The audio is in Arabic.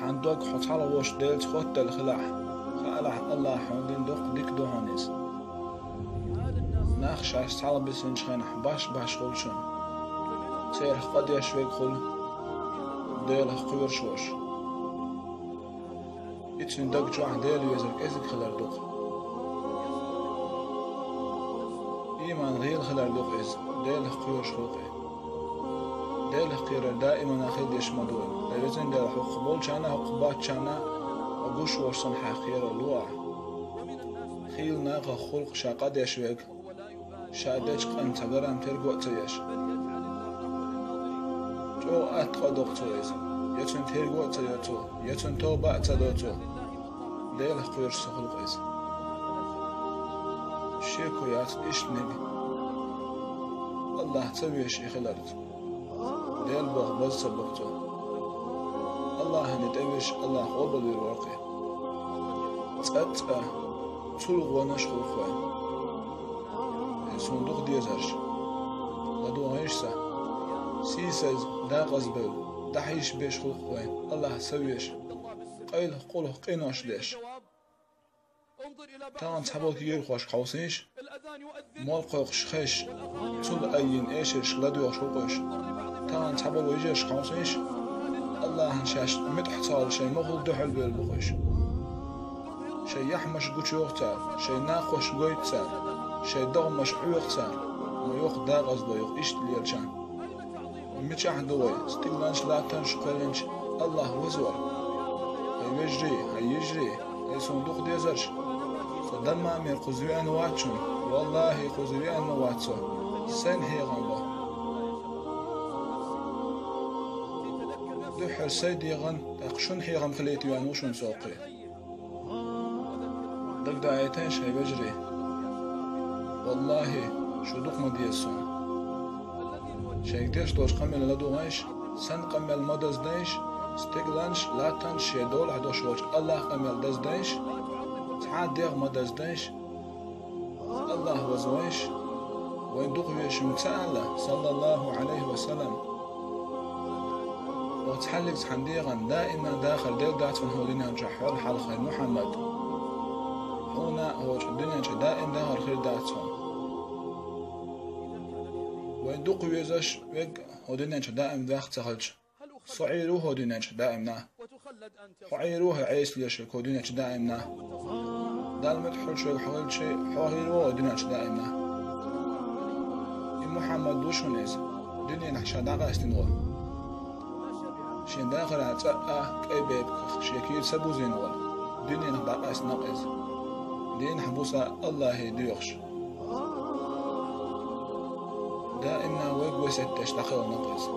عندك حط على وش ديل خط الخلاح خلع الله حمدين دوق ديك دوهانيس ناخش عش على بسنج خينح باش خلشن سير قد يشويك خل ديل خير شوش يتسن دق جوع ديل يزرق ازك خلر دوق إيمان غير خلر دوق إز ديل خير شخوقي ديل خير دائما أخيد يشمدون لازم ديل حقبول شانا حقبات شانا أقوش ورسن حقير الوع خيل ناقا خلق شاقاد يشويك شادج قن تقرام ترقوة تيش جو أتقى دوق تيز يتن ترقوة تيوتو يتن توبع تدوتو ديل خير سخلق إز شيكو يات إيش نبي الله تبيش إخلالت ديل بغ بز سبقتو الله ندويش الله قبل الواقع تأتأ تلغ ونشخل خوان صندوق ديزرش لدو عيشسا سيساز دا غزبل دحيش بيش خلق خوان الله سويش قيل قوله قيناش ليش تاغن تحبال كيير خوش قوسيش مال قوقش خيش تل أين إيشش لدو يخشوقش تاغن تحبال ويجيش قوسيش الله هنشاش متحتال شي مغل دحل بالبقش شي يحمش قوش يوغتار شي ناقوش قويتار شي دغمش عيوغتار ويوغ دا غزبو يوغ إشت ليلشان ميشاح دوي ستيغلانش لا تنش قلنش الله وزور هاي وجري هاي يجري هاي صندوق ديزرش فدم أمير قزويان واتشون والله قزويان واتشو سن هي غنبا دحر سيدي غن تقشن هي غن خليتي وانوشن سوقي دق دعيتين شي بجري والله شدوق مديسون شيك ديش دوش قمل لدو غيش سن قمل مدز ديش ستيغلانش لاتن شي دول حدوش وش الله قمل دز ديش تعاد ديغ مدز ديش الله وزويش وين دقويش متسألة صلى الله عليه وسلم وتحلق تحنديغا دائما داخل ديل دات من هولين جحول حال خير محمد هنا هو الدنيا دائما داخل خير داتهم وين دقويزش ويق هولين دائما داخل تخلج صعيروه هولين دائما حعيروه عيس ليشك هولين دائما دال مدحول شوي حول شيء حوهيروه هولين دائما محمد دوشونيز دنيا نحشا داغا استنغو شين داخل عتاقا كي بيبك شيكير سبو زينوال دنيا نحباقا استنقز دين حبوسا الله ديوخش دائما ويق ويستش داخل ونقز